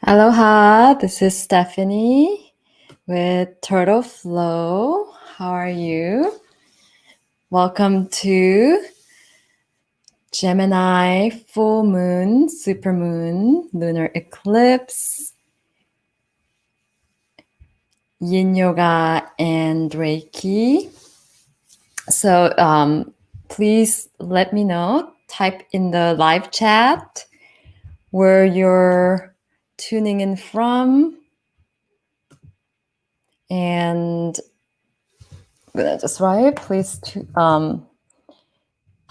Aloha, this is Stephanie with Turtle Flow. How are you? Welcome to Gemini Full Moon, Supermoon, Lunar Eclipse, Yin Yoga, and Reiki. So please let me know. Type in the live chat where you're tuning in from. And just right, please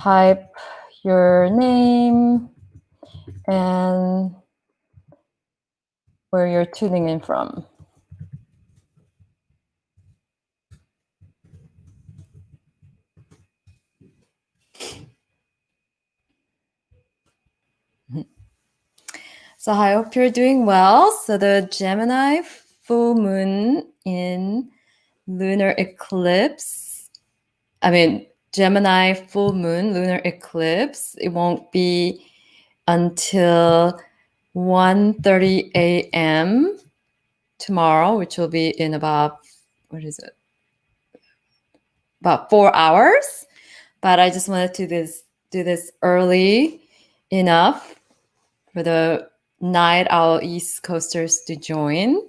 type your name and where you're tuning in from. So I hope you're doing well. So the Gemini full moon in lunar eclipse, Gemini full moon lunar eclipse, it won't be until 1:30 a.m. tomorrow, which will be in about, about 4 hours. But I just wanted to do this early enough for the night owl East Coasters to join.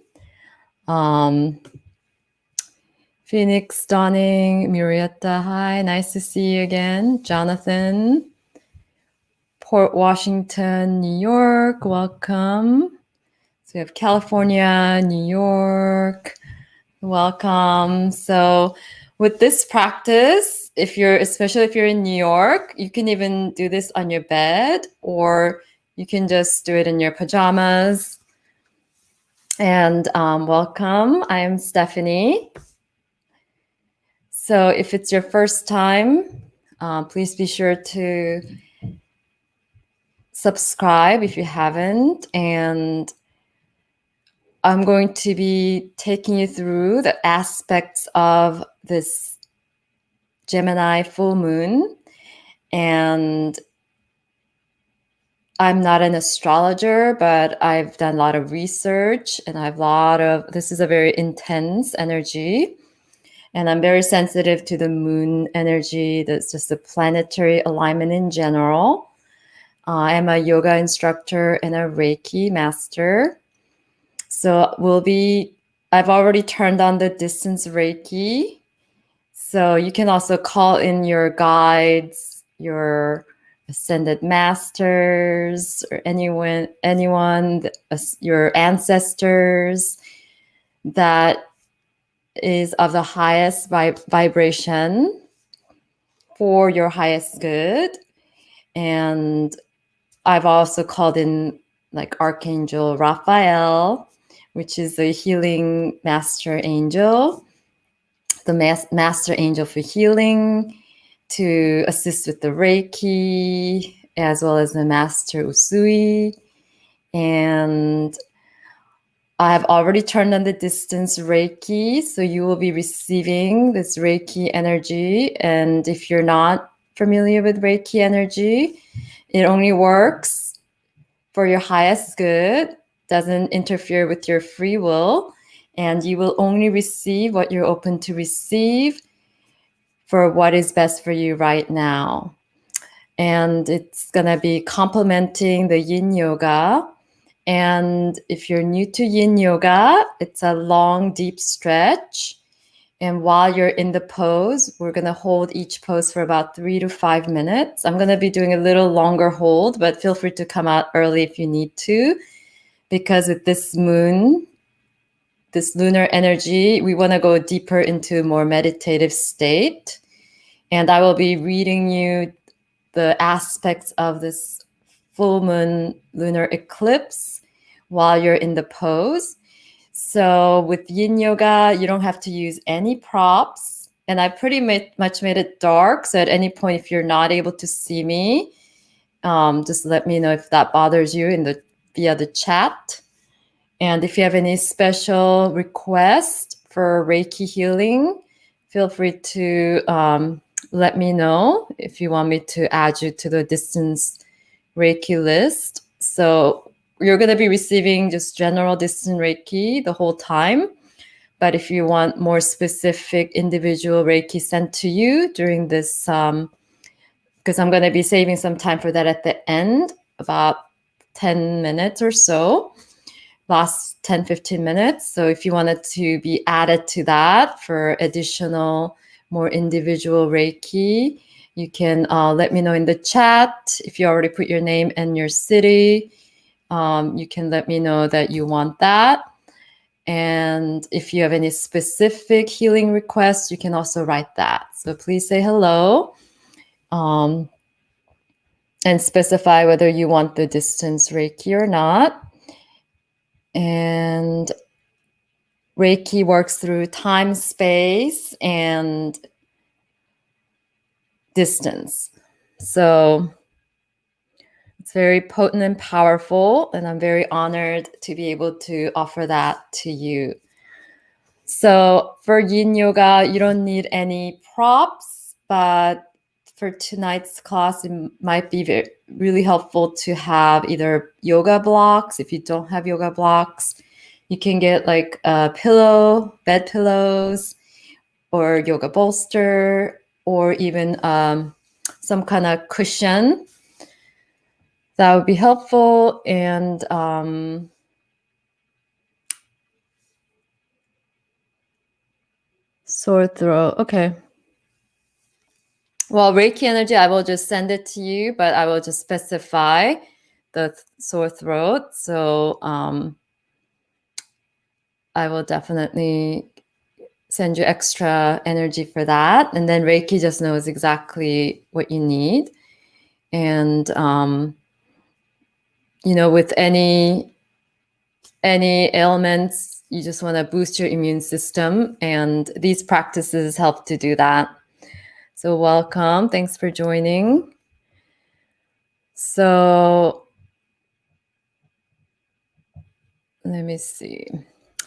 Phoenix, Stunning, Murietta, hi, nice to see you again. Jonathan, Port Washington, New York, welcome. So we have California, New York, welcome. So with this practice, especially if you're in New York, you can even do this on your bed, or you can just do it in your pajamas. And welcome, I am Stephanie. So if it's your first time, please be sure to subscribe if you haven't. And I'm going to be taking you through the aspects of this Gemini full moon. And I'm not an astrologer, but I've done a lot of research, and this is a very intense energy. And I'm very sensitive to the moon energy. That's just the planetary alignment in general. I am a yoga instructor and a Reiki master. So I've already turned on the distance Reiki. So you can also call in your guides, your ascended masters, or anyone, your ancestors that is of the highest vibration for your highest good. And I've also called in like Archangel Raphael, which is the healing master angel, the master angel for healing, to assist with the Reiki, as well as the master Usui. And I've already turned on the distance Reiki, so you will be receiving this Reiki energy. And if you're not familiar with Reiki energy, it only works for your highest good, doesn't interfere with your free will, and you will only receive what you're open to receive for what is best for you right now. And it's going to be complementing the Yin Yoga. And if you're new to Yin Yoga, it's a long, deep stretch. And while you're in the pose, we're going to hold each pose for about 3 to 5 minutes. I'm going to be doing a little longer hold, but feel free to come out early if you need to, because with this moon, this lunar energy, we want to go deeper into a more meditative state. And I will be reading you the aspects of this full moon lunar eclipse while you're in the pose. So with Yin Yoga, you don't have to use any props. And I pretty much made it dark. So at any point, if you're not able to see me, just let me know if that bothers you via the chat. And if you have any special request for Reiki healing, feel free to let me know if you want me to add you to the distance Reiki list. So you're going to be receiving just general distance Reiki the whole time. But if you want more specific individual Reiki sent to you during this, because I'm going to be saving some time for that at the end, about 10 minutes or so, last 10, 15 minutes. So if you wanted to be added to that for additional, more individual Reiki, you can let me know in the chat. If you already put your name and your city, you can let me know that you want that. And if you have any specific healing requests, you can also write that. So please say hello and specify whether you want the distance Reiki or not. And Reiki works through time, space, and distance. So it's very potent and powerful, and I'm very honored to be able to offer that to you. So for Yin Yoga, you don't need any props, but for tonight's class, it might be really helpful to have either yoga blocks. If you don't have yoga blocks, you can get like a pillow, bed pillows, or yoga bolster, or even some kind of cushion. That would be helpful. And sore throat. Okay. Well, Reiki energy, I will just send it to you, but I will just specify the sore throat. So I will definitely send you extra energy for that. And then Reiki just knows exactly what you need. And, with any ailments, you just want to boost your immune system. And these practices help to do that. So welcome. Thanks for joining. So let me see.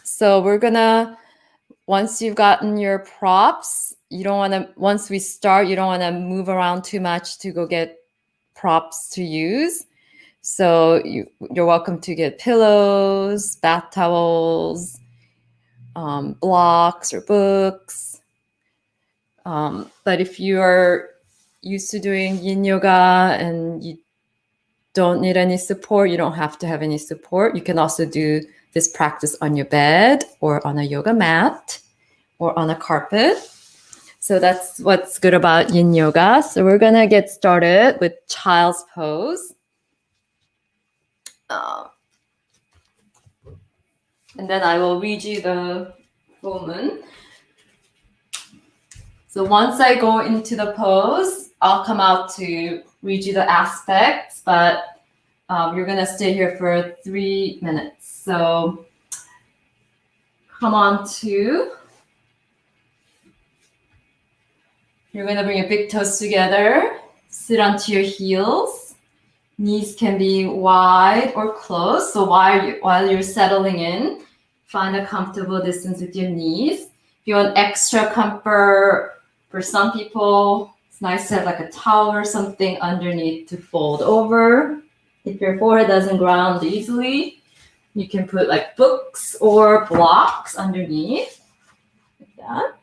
So we're gonna, once you've gotten your props, once we start, you don't want to move around too much to go get props to use. So you're welcome to get pillows, bath towels, blocks or books. But if you are used to doing Yin Yoga and you don't need any support, you don't have to have any support. You can also do this practice on your bed or on a yoga mat or on a carpet. So that's what's good about Yin Yoga. So we're going to get started with child's pose. And then I will read you the full moon. So once I go into the pose, I'll come out to read you the aspects, but you're going to stay here for 3 minutes. So come on to. You're going to bring your big toes together. Sit onto your heels. Knees can be wide or closed. So while you're settling in, find a comfortable distance with your knees. If you want extra comfort, for some people, it's nice to have like a towel or something underneath to fold over. If your forehead doesn't ground easily, you can put like books or blocks underneath, like that.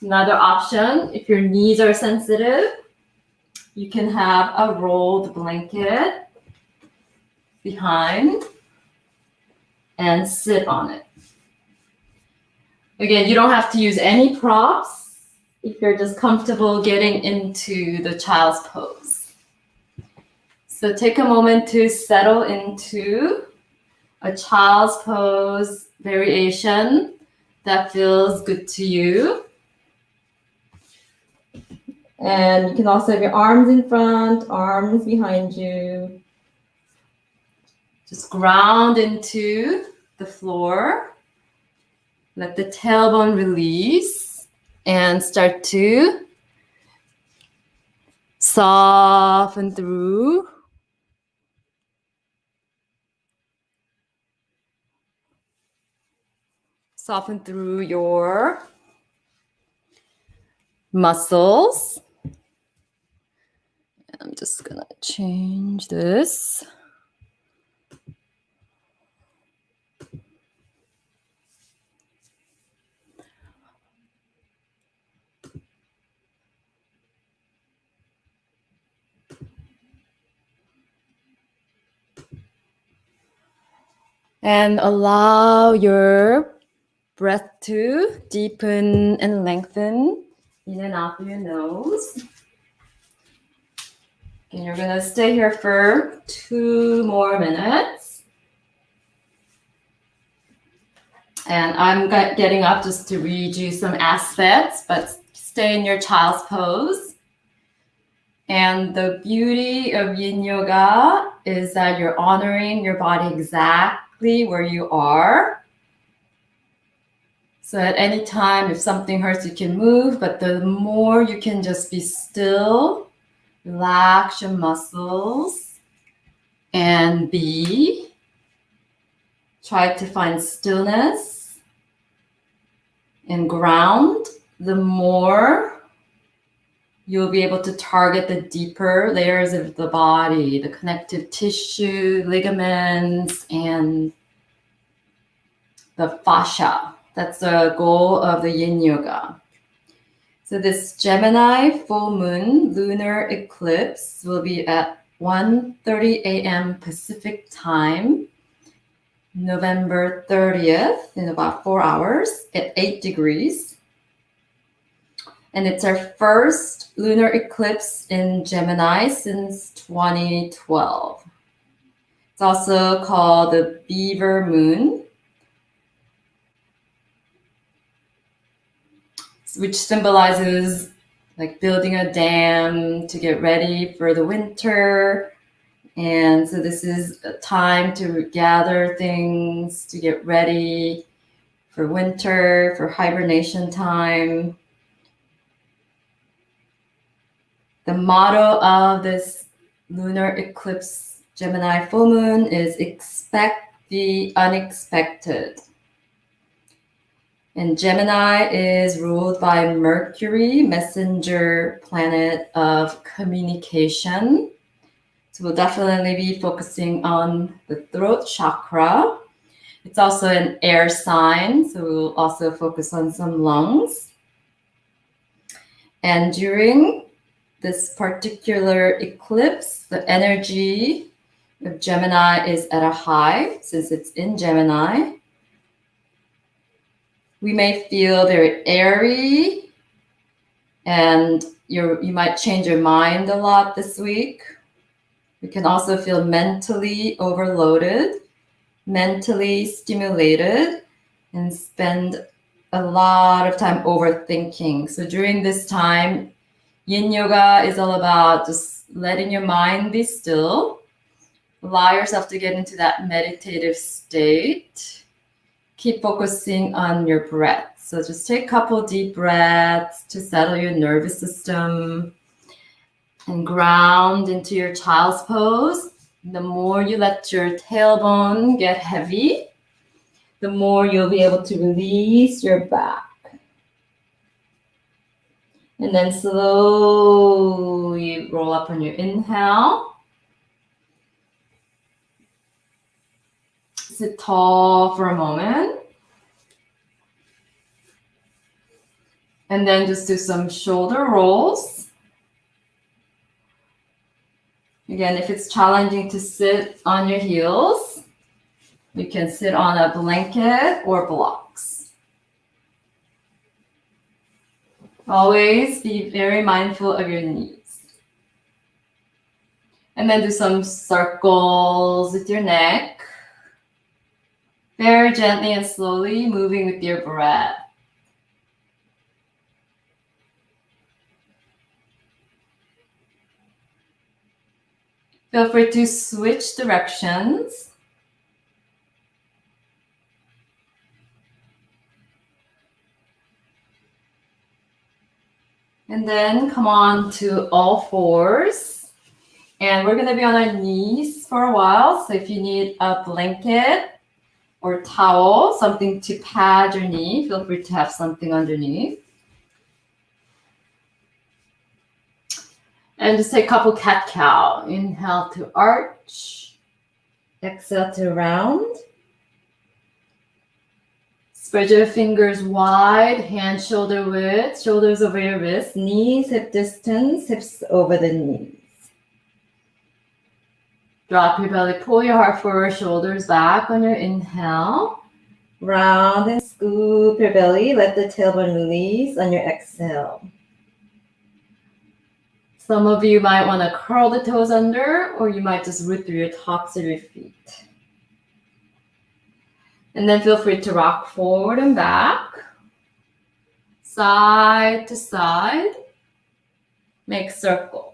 Another option, if your knees are sensitive, you can have a rolled blanket behind and sit on it. Again, you don't have to use any props if you're just comfortable getting into the child's pose. So take a moment to settle into a child's pose variation that feels good to you. And you can also have your arms in front, arms behind you. Just ground into the floor. Let the tailbone release and start to soften through. Soften through your muscles. I'm just gonna change this. And allow your breath to deepen and lengthen in and out through your nose. And you're gonna stay here for 2 more minutes. And I'm getting up just to read you some aspects, but stay in your child's pose. And the beauty of Yin Yoga is that you're honoring your body exactly where you are. So at any time, if something hurts, you can move, but the more you can just be still, relax your muscles, and try to find stillness and ground, the more you'll be able to target the deeper layers of the body, the connective tissue, ligaments, and the fascia. That's the goal of the Yin Yoga. So this Gemini Full Moon Lunar Eclipse will be at 1:30 a.m. Pacific Time, November 30th, in about 4 hours at 8 degrees. And it's our first lunar eclipse in Gemini since 2012. It's also called the Beaver Moon, which symbolizes like building a dam to get ready for the winter. And so this is a time to gather things, to get ready for winter, for hibernation time. The motto of this lunar eclipse Gemini full moon is expect the unexpected. And Gemini is ruled by Mercury, messenger planet of communication. So we'll definitely be focusing on the throat chakra. It's also an air sign, so we'll also focus on some lungs. And during this particular eclipse, the energy of Gemini is at a high since it's in Gemini. We may feel very airy, and you might change your mind a lot this week. We can also feel mentally overloaded, mentally stimulated, and spend a lot of time overthinking. So during this time, Yin Yoga is all about just letting your mind be still. Allow yourself to get into that meditative state. Keep focusing on your breath. So just take a couple deep breaths to settle your nervous system and ground into your child's pose. The more you let your tailbone get heavy, the more you'll be able to release your back. And then slowly roll up on your inhale. Sit tall for a moment. And then just do some shoulder rolls. Again, if it's challenging to sit on your heels, you can sit on a blanket or blocks. Always be very mindful of your knees. And then do some circles with your neck. Very gently and slowly moving with your breath. Feel free to switch directions. And then come on to all fours. And we're going to be on our knees for a while. So if you need a blanket or towel, something to pad your knee, feel free to have something underneath. And just take a couple cat-cow. Inhale to arch. Exhale to round. Spread your fingers wide, hand shoulder width, shoulders over your wrists, knees hip distance, hips over the knees. Drop your belly, pull your heart forward, shoulders back on your inhale. Round and scoop your belly, let the tailbone release on your exhale. Some of you might want to curl the toes under, or you might just root through your tops of your feet. And then feel free to rock forward and back, side to side, make circles.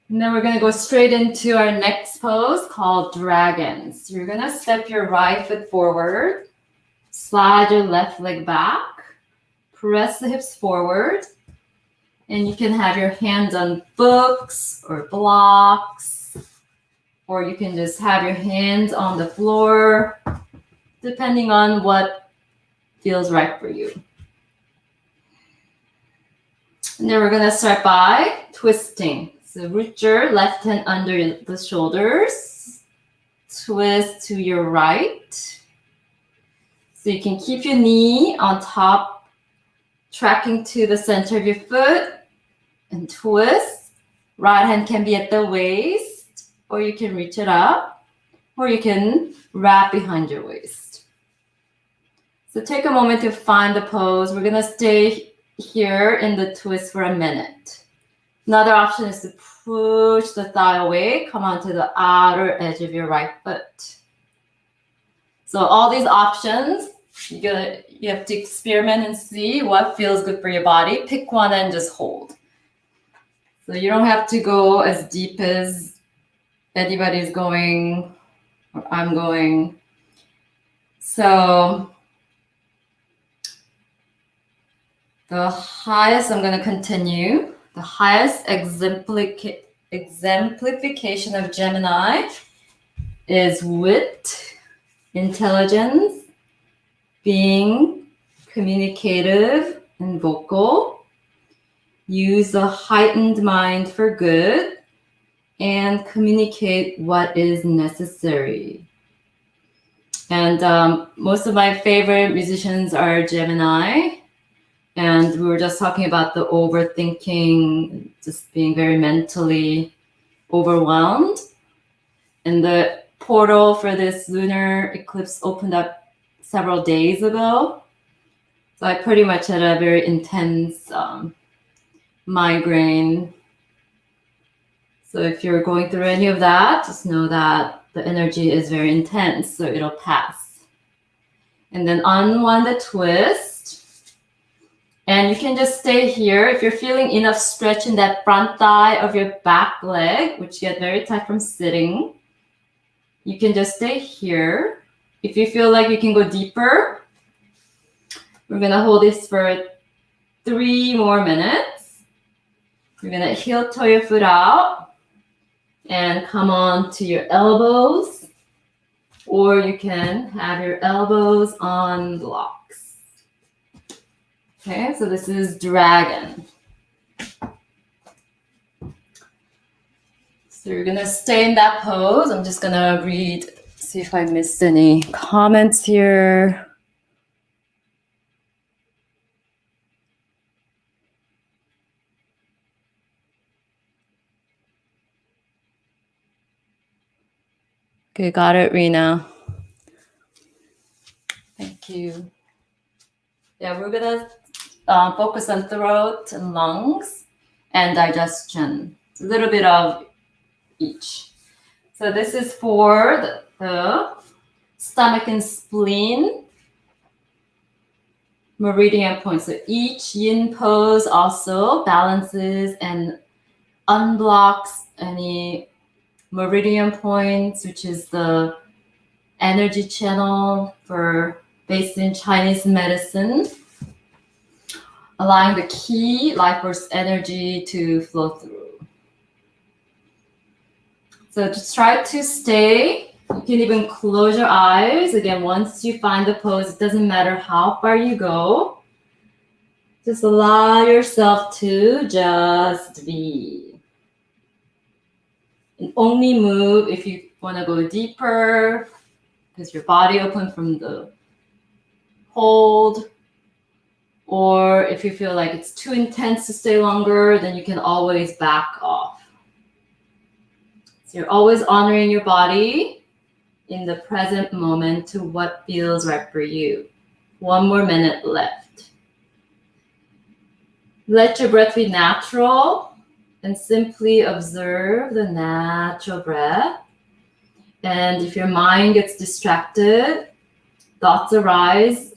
And then we're going to go straight into our next pose called dragons. You're going to step your right foot forward, slide your left leg back, press the hips forward, and you can have your hands on books or blocks, or you can just have your hands on the floor, depending on what feels right for you. And then we're going to start by twisting. So root your left hand under the shoulders, twist to your right. So you can keep your knee on top, tracking to the center of your foot, and twist. Right hand can be at the waist, or you can reach it up, or you can wrap behind your waist. So take a moment to find the pose. We're going to stay here in the twist for a minute. Another option is to push the thigh away, come onto the outer edge of your right foot. So all these options, you have to experiment and see what feels good for your body. Pick one and just hold. So you don't have to go as deep as anybody's going or I'm going. So the highest, I'm going to continue. The highest exemplification of Gemini is wit, intelligence, being communicative and vocal, use the heightened mind for good, and communicate what is necessary. And most of my favorite musicians are Gemini. And we were just talking about the overthinking, just being very mentally overwhelmed. And the portal for this lunar eclipse opened up several days ago. So I pretty much had a very intense migraine. So if you're going through any of that, just know that the energy is very intense, so it'll pass. And then unwind the twist. And you can just stay here. If you're feeling enough stretch in that front thigh of your back leg, which get very tight from sitting, you can just stay here. If you feel like you can go deeper, we're going to hold this for 3 more minutes. You're going to heel toe your foot out and come on to your elbows, or you can have your elbows on blocks. Okay, so this is dragon. So you're gonna stay in that pose. I'm just gonna read, see if I missed any comments here. Okay, got it, Rena. Thank you. Yeah, we're gonna focus on throat and lungs and digestion. It's a little bit of each. So this is for the stomach and spleen meridian points. So each yin pose also balances and unblocks any meridian points, which is the energy channel based in Chinese medicine, allowing the key life force energy to flow through. So just try to stay. You can even close your eyes. Again, once you find the pose, it doesn't matter how far you go. Just allow yourself to just be. And only move if you want to go deeper because your body open from the hold. Or if you feel like it's too intense to stay longer, then you can always back off. So you're always honoring your body in the present moment to what feels right for you. 1 more minute left. Let your breath be natural and simply observe the natural breath. And if your mind gets distracted, thoughts arise,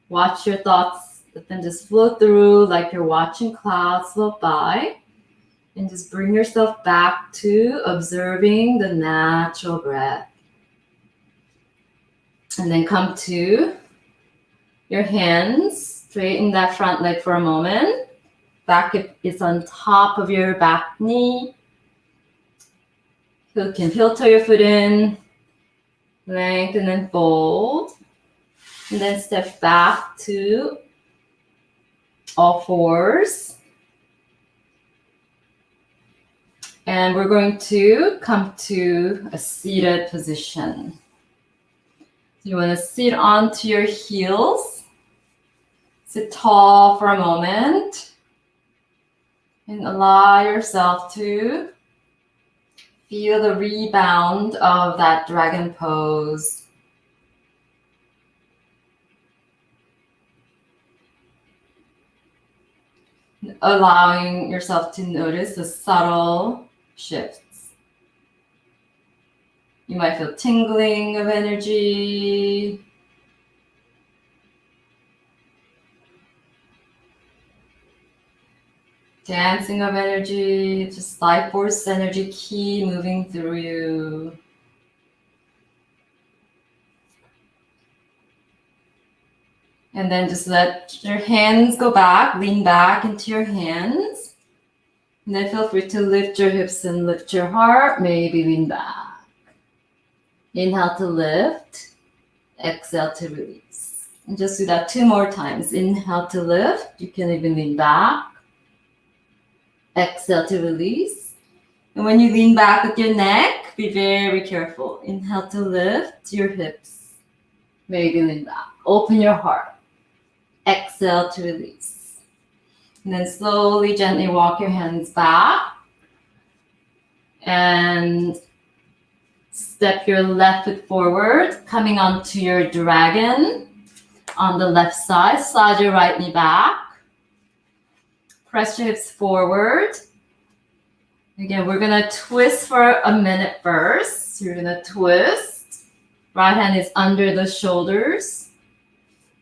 watch your thoughts, let them just flow through like you're watching clouds float by. And just bring yourself back to observing the natural breath. And then come to your hands, straighten that front leg for a moment. Back is on top of your back knee. You can heel-toe your foot in, lengthen and fold. And then step back to all fours. And we're going to come to a seated position. You want to sit onto your heels. Sit tall for a moment. And allow yourself to feel the rebound of that dragon pose. Allowing yourself to notice the subtle shifts. You might feel tingling of energy. Dancing of energy, just life force energy key moving through you. And then just let your hands go back, lean back into your hands. And then feel free to lift your hips and lift your heart, maybe lean back. Inhale to lift, exhale to release. And just do that 2 more times. Inhale to lift, you can even lean back. Exhale to release. And when you lean back with your neck, be very careful. Inhale to lift your hips. Maybe lean back. Open your heart. Exhale to release. And then slowly, gently walk your hands back. And step your left foot forward, coming onto your dragon. On the left side, slide your right knee back. Press your hips forward. Again, we're gonna twist for a minute first. So you're gonna twist. Right hand is under the shoulders.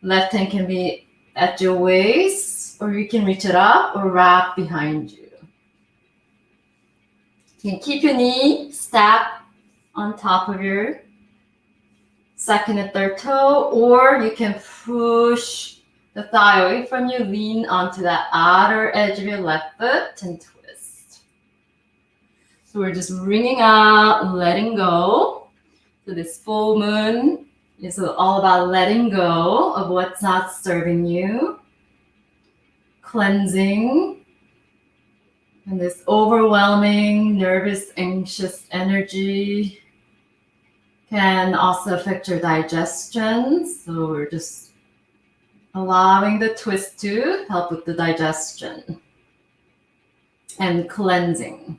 Left hand can be at your waist, or you can reach it up or wrap behind you. You can keep your knee stacked on top of your second and third toe, or you can push the thigh away from you, lean onto that outer edge of your left foot and twist. So we're just wringing out, letting go. So this full moon is all about letting go of what's not serving you, cleansing, and this overwhelming, nervous, anxious energy can also affect your digestion. So we're just allowing the twist to help with the digestion and cleansing.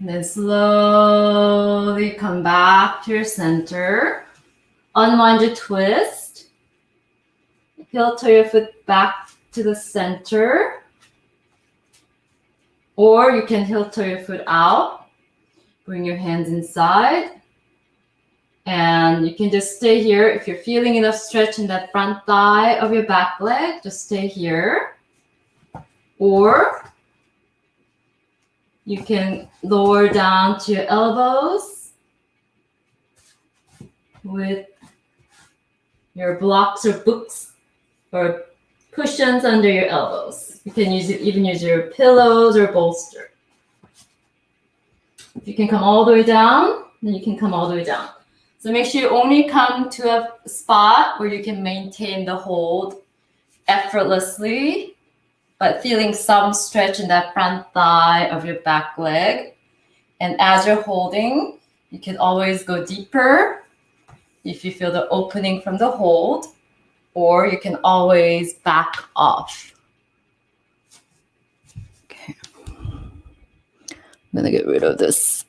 And then slowly come back to your center. Unwind your twist. Heel-toe your foot back to the center. Or you can heel-toe your foot out. Bring your hands inside. And you can just stay here. If you're feeling enough stretch in that front thigh of your back leg, just stay here. Or you can lower down to your elbows with your blocks or books or cushions under your elbows. You can even use your pillows or bolster. If you can come all the way down, then you can come all the way down. So make sure you only come to a spot where you can maintain the hold effortlessly, but feeling some stretch in that front thigh of your back leg. And as you're holding, You can always go deeper if you feel the opening from the hold, or you can always back off. Okay. I'm gonna get rid of this.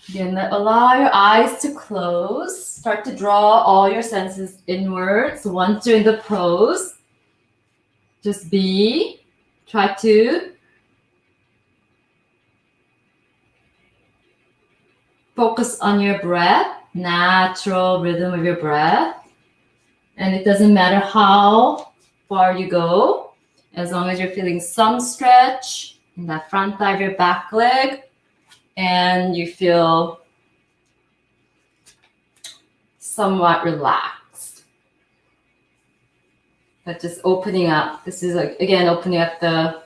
Again, allow your eyes to close. Start to draw all your senses inwards. Once you're in the pose, just be. Try to focus on your breath, natural rhythm of your breath. And it doesn't matter how far you go, as long as you're feeling some stretch in that front thigh of your back leg, and you feel somewhat relaxed. But just opening up. This is, again, opening up the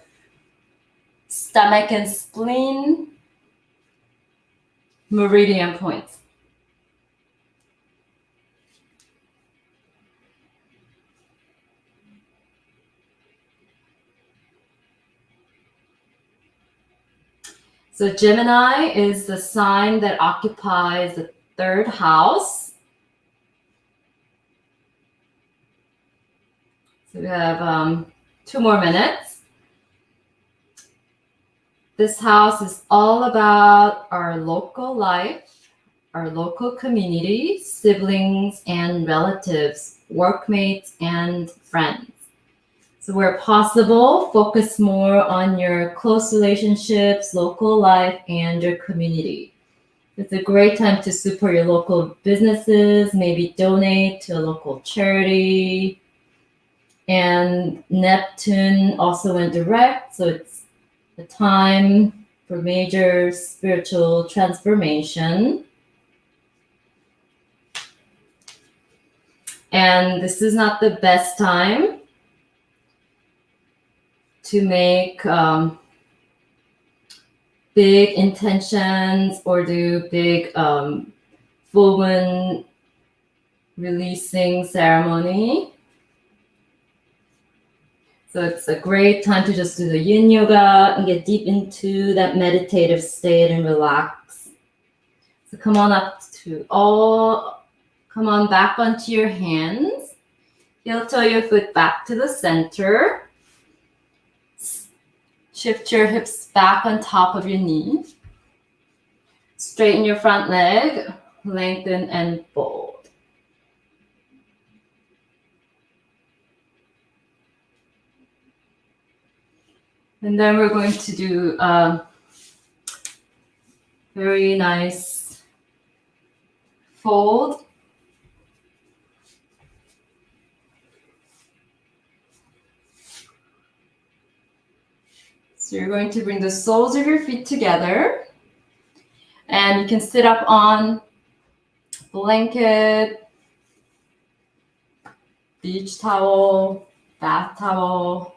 stomach and spleen meridian points. So Gemini is the sign that occupies the third house. So we have 2 more minutes. This house is all about our local life, our local community, siblings and relatives, workmates and friends. So where possible, focus more on your close relationships, local life, and your community. It's a great time to support your local businesses, maybe donate to a local charity. And Neptune also went direct, so it's the time for major spiritual transformation. And this is not the best time to make big intentions or do big full moon releasing ceremony. So it's a great time to just do the Yin Yoga and get deep into that meditative state and relax. So come on back onto your hands. Heel toe your foot back to the center. Shift your hips back on top of your knee. Straighten your front leg, lengthen and fold. And then we're going to do a very nice fold. So you're going to bring the soles of your feet together, and you can sit up on blanket, beach towel, bath towel.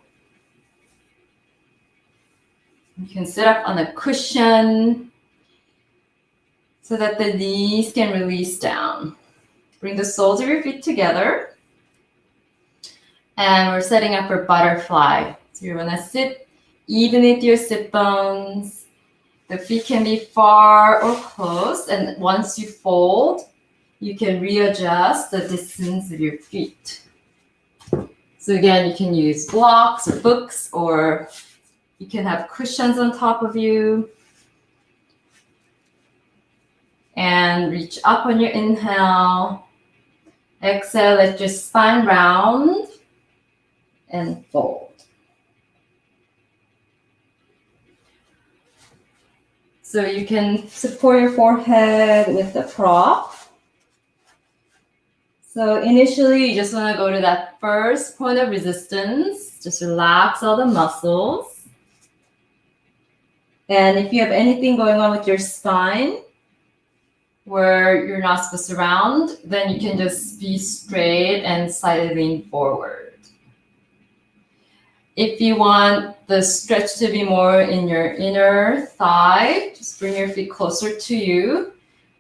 You can sit up on a cushion so that the knees can release down. Bring the soles of your feet together, and we're setting up for butterfly. So you're gonna sit even with your sit bones. The feet can be far or close, and once you fold, you can readjust the distance of your feet. So again, you can use blocks or books, or you can have cushions on top of you. And reach up on your inhale. Exhale, let your spine round and fold. So you can support your forehead with the prop. So initially, you just want to go to that first point of resistance. Just relax all the muscles. And if you have anything going on with your spine where you're not supposed to round, then you can just be straight and slightly lean forward. If you want the stretch to be more in your inner thigh, just bring your feet closer to you.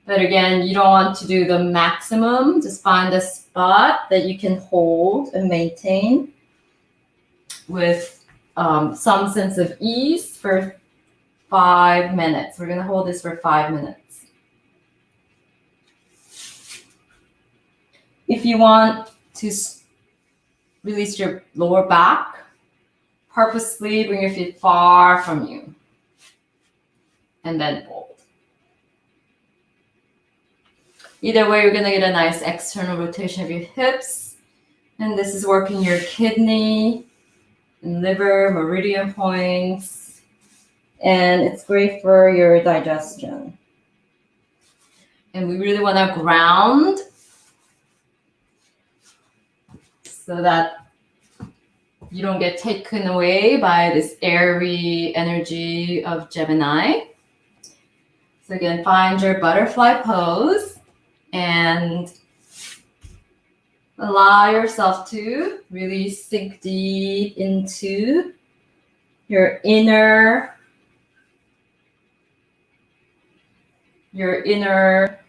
But again, you don't want to do the maximum. Just find a spot that you can hold and maintain with some sense of ease for 5 minutes. We're going to hold this for 5 minutes. If you want to release your lower back, purposely bring your feet far from you and then fold. Either way, you're going to get a nice external rotation of your hips. And this is working your kidney and liver, meridian points. And it's great for your digestion. And we really want to ground so that you don't get taken away by this airy energy of Gemini. So again, find your butterfly pose and allow yourself to really sink deep into your inner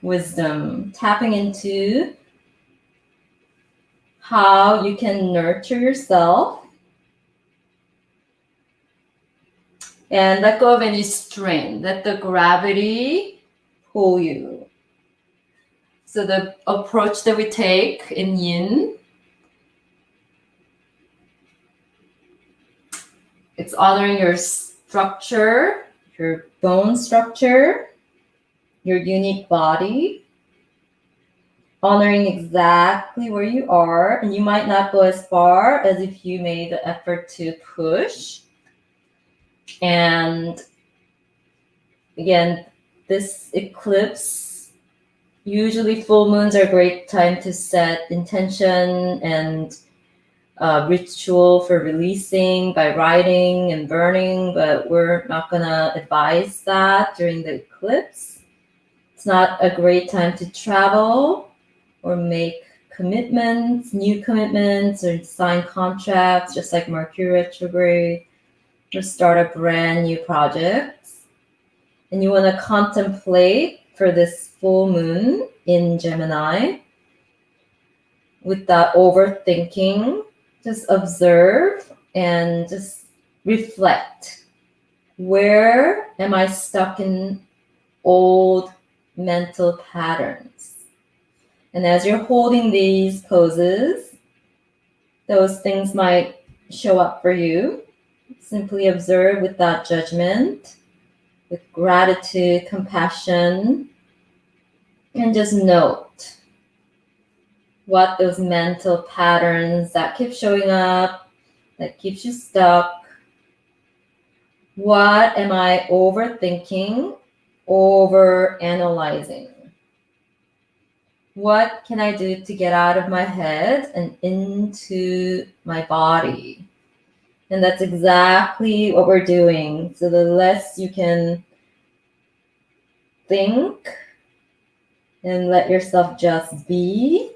wisdom, tapping into how you can nurture yourself and let go of any strain. Let the gravity pull you. So the approach that we take in Yin, it's honoring your structure, your bone structure, your unique body, honoring exactly where you are. And you might not go as far as if you made the effort to push. And again, this eclipse, usually full moons are a great time to set intention and ritual for releasing by writing and burning, but we're not gonna advise that during the eclipse. It's not a great time to travel or make commitments, new commitments, or sign contracts, just like Mercury retrograde, or start a brand new project. And you want to contemplate for this full moon in Gemini without overthinking. Just observe and just reflect. Where am I stuck in old mental patterns? And as you're holding these poses, those things might show up for you. Simply observe without judgment, with gratitude, compassion, and just note what those mental patterns that keep showing up, that keeps you stuck. What am I overthinking, overanalyzing? What can I do to get out of my head and into my body? And that's exactly what we're doing. So the less you can think and let yourself just be,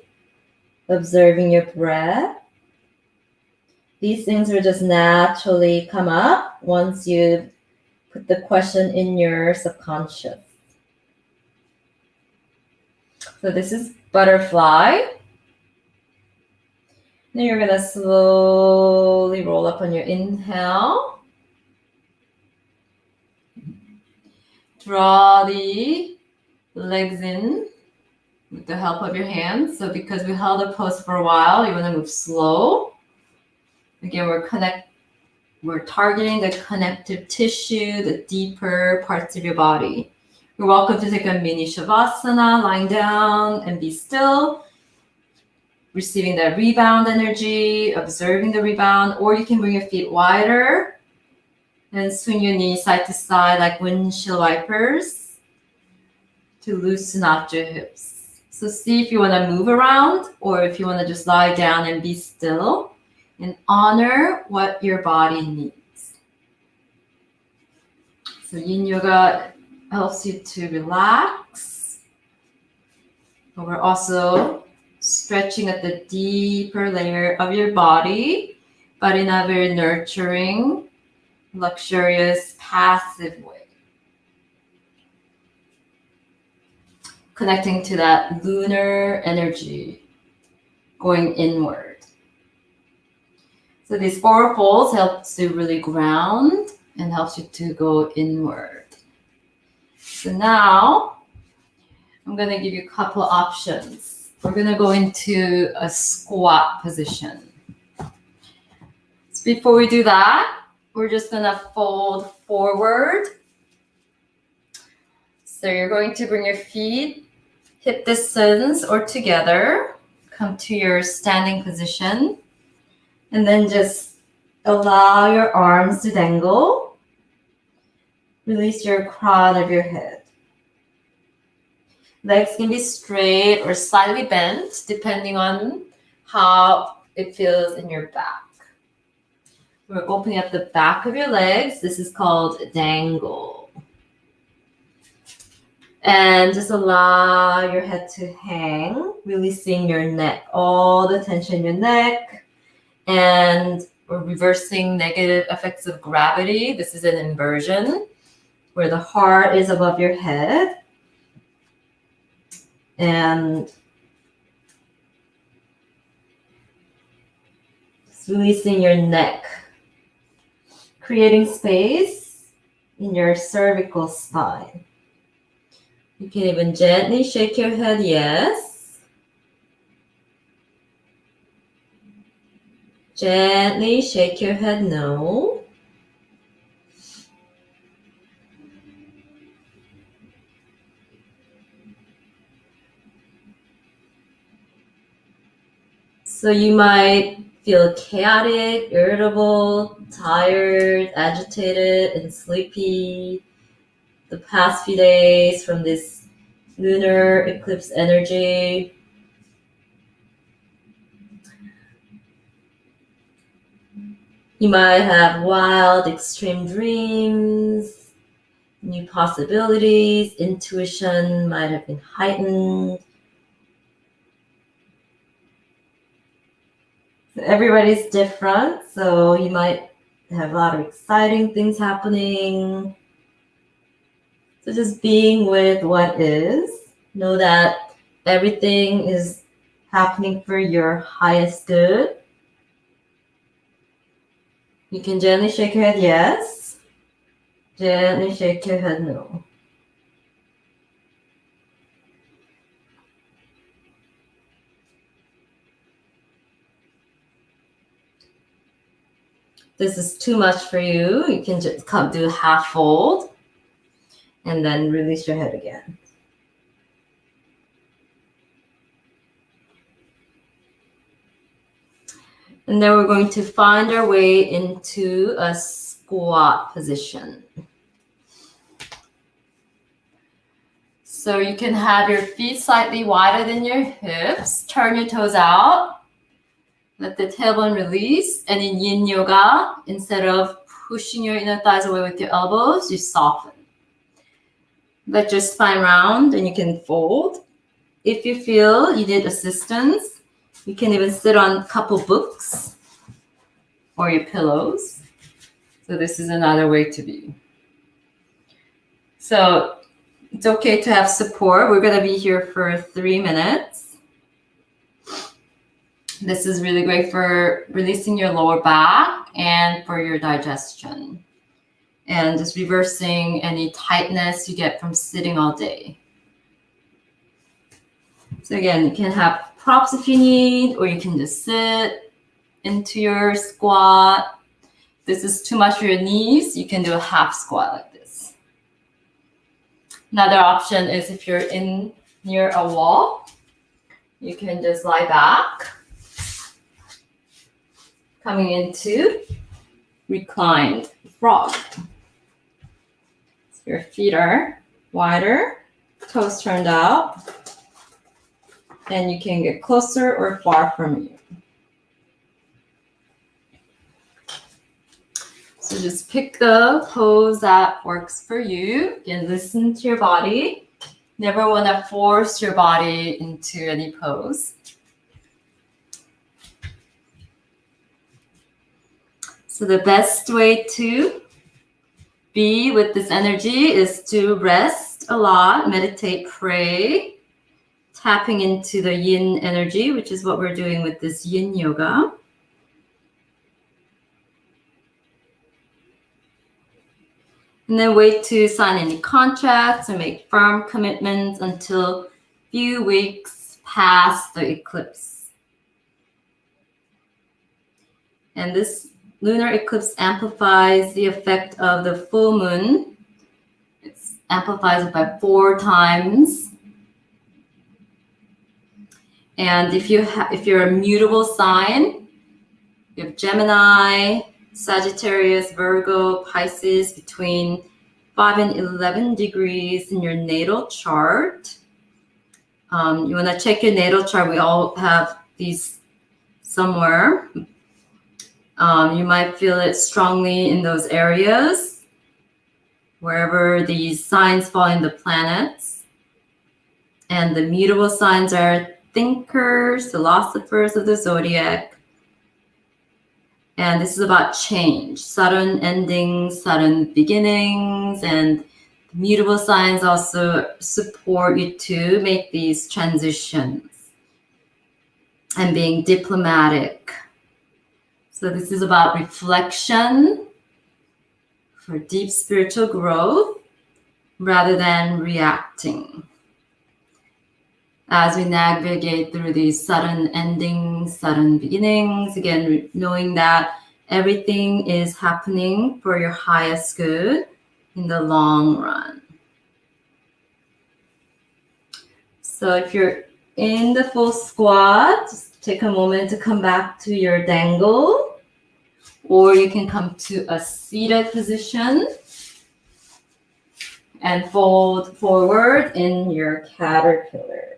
observing your breath, these things will just naturally come up once you put the question in your subconscious. So this is butterfly. Then you're gonna slowly roll up on your inhale. Draw the legs in with the help of your hands. So because we held a pose for a while, you wanna move slow. Again, we're targeting the connective tissue, the deeper parts of your body. You're welcome to take a mini shavasana, lying down and be still, receiving that rebound energy, observing the rebound, or you can bring your feet wider and swing your knees side to side like windshield wipers to loosen out your hips. So see if you want to move around or if you want to just lie down and be still and honor what your body needs. So Yin Yoga helps you to relax, but we're also stretching at the deeper layer of your body, but in a very nurturing, luxurious, passive way. Connecting to that lunar energy, going inward. So these 4 folds helps to really ground and helps you to go inward. So now I'm going to give you a couple options. We're going to go into a squat position. So before we do that, we're just going to fold forward. So you're going to bring your feet hip distance or together. Come to your standing position. And then just allow your arms to dangle. Release your crown of your head. Legs can be straight or slightly bent depending on how it feels in your back. We're opening up the back of your legs. This is called dangle. And just allow your head to hang, releasing your neck, all the tension in your neck. And we're reversing negative effects of gravity. This is an inversion where the heart is above your head. And just releasing your neck, creating space in your cervical spine. You can even gently shake your head, yes. Gently shake your head, no. So you might feel chaotic, irritable, tired, agitated, and sleepy the past few days from this lunar eclipse energy. You might have wild, extreme dreams, new possibilities, intuition might have been heightened. Everybody's different, so you might have a lot of exciting things happening. So just being with what is, know that everything is happening for your highest good. You can gently shake your head, yes. Gently shake your head, no. This is too much for you. You can just do half fold and then release your head again. And then we're going to find our way into a squat position. So you can have your feet slightly wider than your hips. Turn your toes out. Let the tailbone release. And in Yin Yoga, instead of pushing your inner thighs away with your elbows, you soften. Let your spine round and you can fold. If you feel you need assistance, you can even sit on a couple books or your pillows. So this is another way to be. So it's okay to have support. We're going to be here for 3 minutes. This is really great for releasing your lower back and for your digestion. And just reversing any tightness you get from sitting all day. So again, you can have props if you need, or you can just sit into your squat. If this is too much for your knees, you can do a half squat like this. Another option is if you're in near a wall, you can just lie back, coming into reclined frog. So your feet are wider, toes turned out, and you can get closer or far from you. So just pick the pose that works for you and listen to your body. Never want to force your body into any pose. So the best way to be with this energy is to rest a lot, meditate, pray, tapping into the yin energy, which is what we're doing with this yin yoga. And then wait to sign any contracts or make firm commitments until few weeks past the eclipse. And this lunar eclipse amplifies the effect of the full moon. It amplifies it by 4 times. And if you're a mutable sign, you have Gemini, Sagittarius, Virgo, Pisces between 5 and 11 degrees in your natal chart. You want to check your natal chart. We all have these somewhere. You might feel it strongly in those areas, wherever these signs fall in the planets. And the mutable signs are thinkers, philosophers of the zodiac. And this is about change, sudden endings, sudden beginnings, and mutable signs also support you to make these transitions and being diplomatic. So this is about reflection for deep spiritual growth rather than reacting. As we navigate through these sudden endings, sudden beginnings, again, knowing that everything is happening for your highest good in the long run. So if you're in the full squat, just take a moment to come back to your dangle, or you can come to a seated position and fold forward in your caterpillar.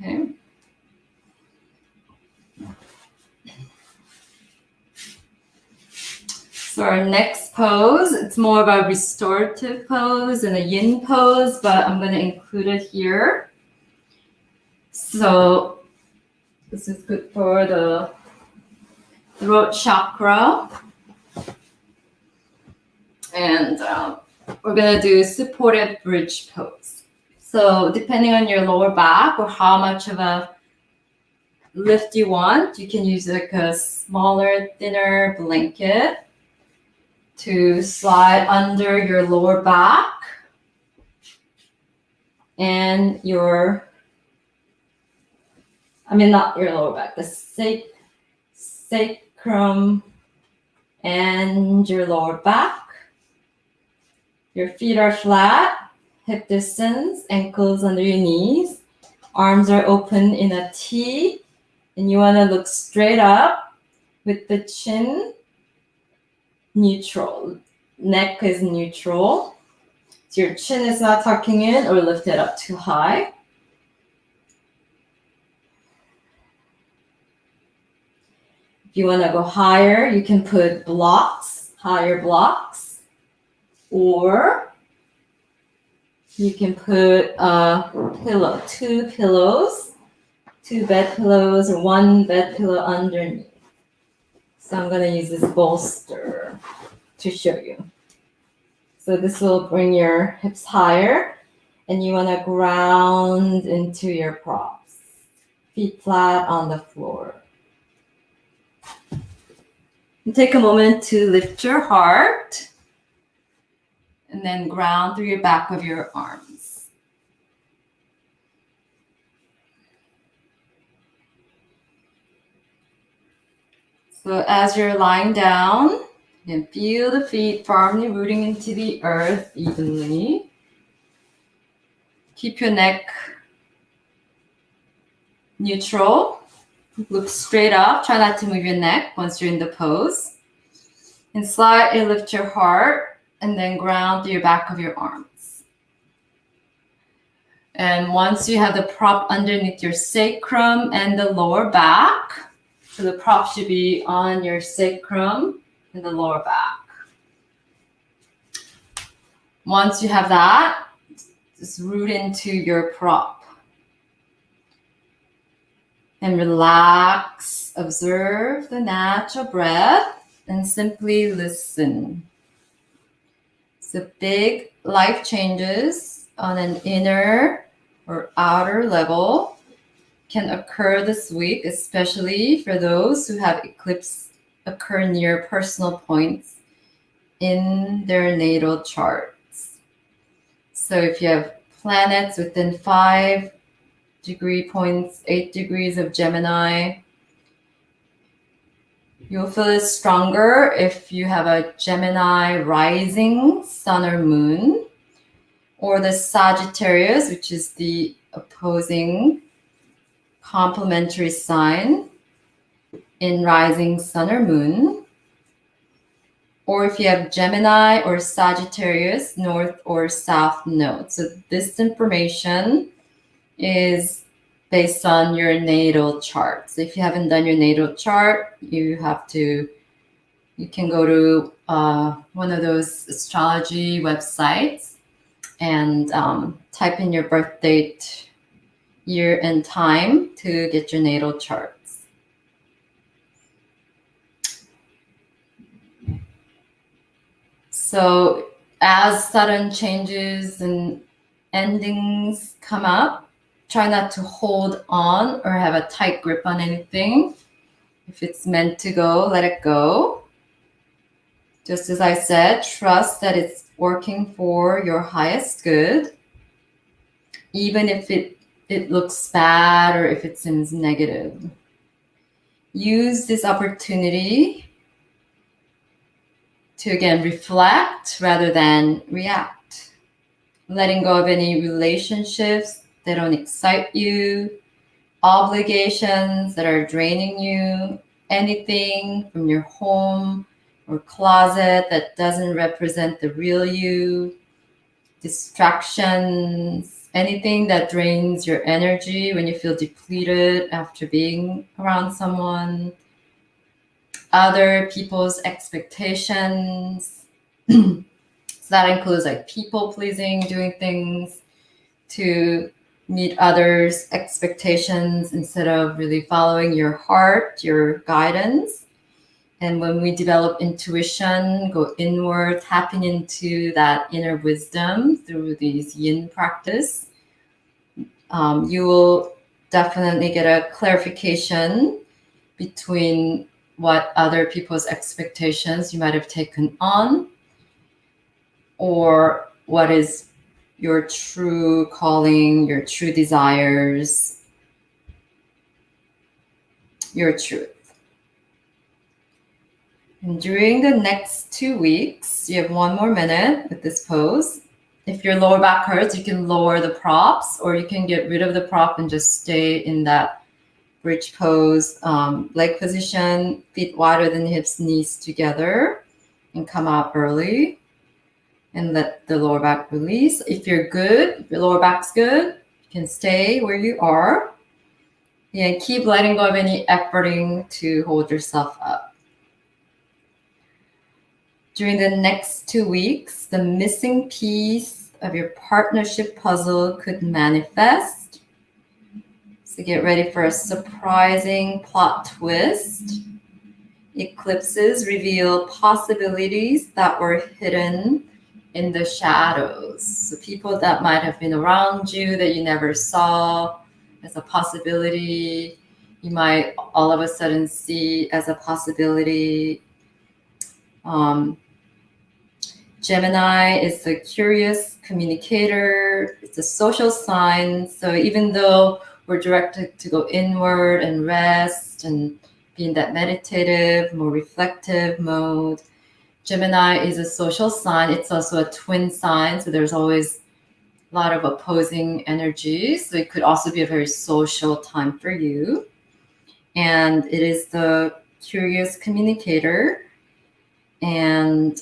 Okay. So our next pose, it's more of a restorative pose and a yin pose, but I'm going to include it here. So this is good for the throat chakra. And we're going to do supported bridge pose. So depending on your lower back or how much of a lift you want, you can use like a smaller, thinner blanket to slide under your lower back and not your lower back, the sacrum and your lower back. Your feet are flat, hip distance, ankles under your knees. Arms are open in a T, and you want to look straight up with the chin neutral. Neck is neutral. So your chin is not tucking in or lifted up too high. If you want to go higher, you can put blocks, higher blocks. Or you can put a pillow, 2 pillows, 2 bed pillows, or 1 bed pillow underneath. So I'm going to use this bolster to show you. So this will bring your hips higher, and you want to ground into your props. Feet flat on the floor. And take a moment to lift your heart. And then ground through your back of your arms. So as you're lying down, you can feel the feet firmly rooting into the earth evenly. Keep your neck neutral. Look straight up. Try not to move your neck once you're in the pose. And slightly lift your heart. And then ground through your back of your arms. And once you have the prop underneath your sacrum and the lower back, so the prop should be on your sacrum and the lower back. Once you have that, just root into your prop. And relax, observe the natural breath, and simply listen. So big life changes on an inner or outer level can occur this week, especially for those who have eclipse occur near personal points in their natal charts. So if you have planets within 5 degree points, 8 degrees of Gemini, you'll feel it stronger if you have a Gemini rising, sun or moon, or the Sagittarius, which is the opposing complementary sign in rising sun or moon, or if you have Gemini or Sagittarius, north or south node. So this information is based on your natal chart. So if you haven't done your natal chart, you can go to one of those astrology websites and type in your birth date, year, and time to get your natal charts. So as sudden changes and endings come up, try not to hold on or have a tight grip on anything. If it's meant to go, let it go. Just as I said, trust that it's working for your highest good, even if it looks bad or if it seems negative. Use this opportunity to, again, reflect rather than react. Letting go of any relationships that don't excite you, obligations that are draining you, anything from your home or closet that doesn't represent the real you, distractions, anything that drains your energy when you feel depleted after being around someone, other people's expectations. So that includes like people pleasing, doing things to meet others' expectations instead of really following your heart, your guidance. And when we develop intuition, go inward, tapping into that inner wisdom through these yin practice, you will definitely get a clarification between what other people's expectations you might have taken on, or what is your true calling, your true desires, your truth. And during the next 2 weeks, you have 1 more minute with this pose. If your lower back hurts, you can lower the props, or you can get rid of the prop and just stay in that bridge pose, leg position, feet wider than hips, knees together, and come out early and let the lower back release. If you're good, if your lower back's good, you can stay where you are. And keep letting go of any efforting to hold yourself up. During the next 2 weeks, the missing piece of your partnership puzzle could manifest. So get ready for a surprising plot twist. Eclipses reveal possibilities that were hidden in the shadows. So people that might have been around you that you never saw as a possibility, you might all of a sudden see as a possibility. Gemini is a curious communicator. It's a social sign. So even though we're directed to go inward and rest and be in that meditative, more reflective mode, Gemini is a social sign. It's also a twin sign. So there's always a lot of opposing energies. So it could also be a very social time for you. And it is the curious communicator and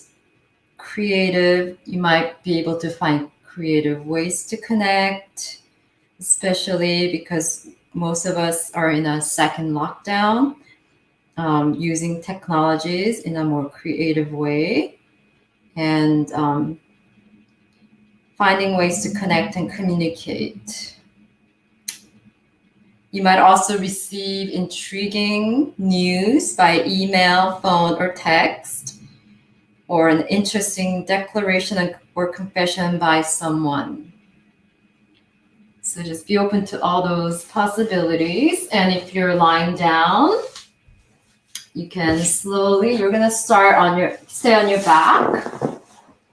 creative. You might be able to find creative ways to connect, especially because most of us are in a second lockdown, using technologies in a more creative way, and finding ways to connect and communicate. You might also receive intriguing news by email, phone, or text, or an interesting declaration or confession by someone. So just be open to all those possibilities. And if you're lying down, you can slowly, you're gonna stay on your back,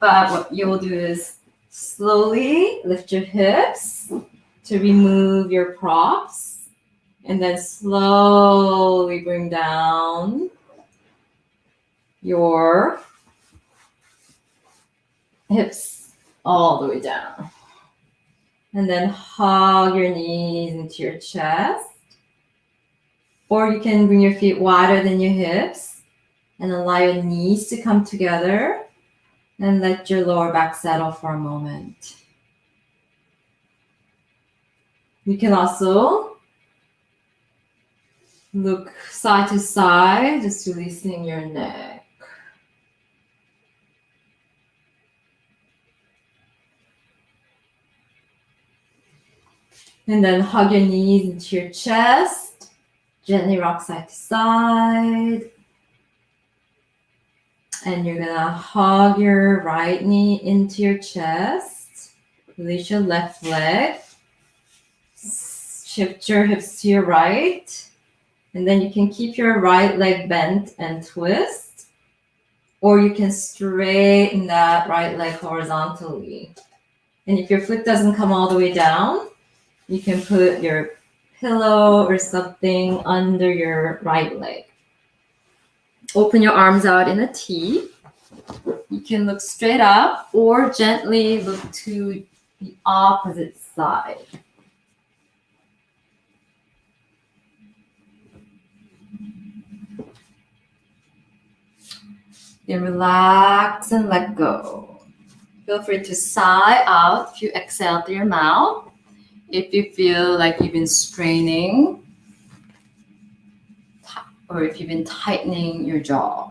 but what you will do is slowly lift your hips to remove your props, and then slowly bring down your hips all the way down. And then hug your knees into your chest. Or you can bring your feet wider than your hips and allow your knees to come together and let your lower back settle for a moment. You can also look side to side, just releasing your neck. And then hug your knees into your chest. Gently rock side to side. And you're gonna hug your right knee into your chest. Release your left leg. Shift your hips to your right. And then you can keep your right leg bent and twist. Or you can straighten that right leg horizontally. And if your foot doesn't come all the way down, you can put your pillow or something under your right leg. Open your arms out in a T. You can look straight up or gently look to the opposite side. Then relax and let go. Feel free to sigh out if you exhale through your mouth. If you feel like you've been straining or if you've been tightening your jaw.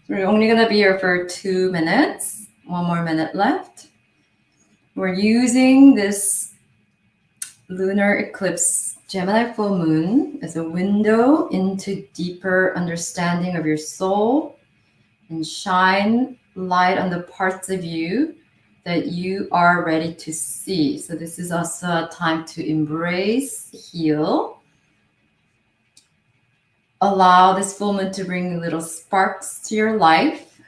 We're only going to be here for 2 minutes. 1 more minute left. We're using this lunar eclipse Gemini full moon as a window into deeper understanding of your soul and shine light on the parts of you that you are ready to see. So this is also a time to embrace, heal. Allow this full moon to bring little sparks to your life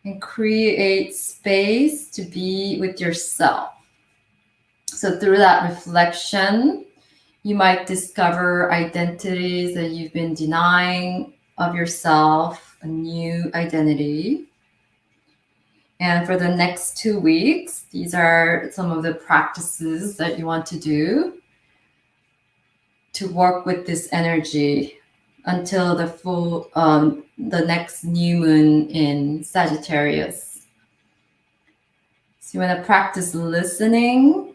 and create space to be with yourself. So through that reflection, you might discover identities that you've been denying of yourself, a new identity. And for the next 2 weeks, these are some of the practices that you want to do to work with this energy until the next new moon in Sagittarius. So you want to practice listening,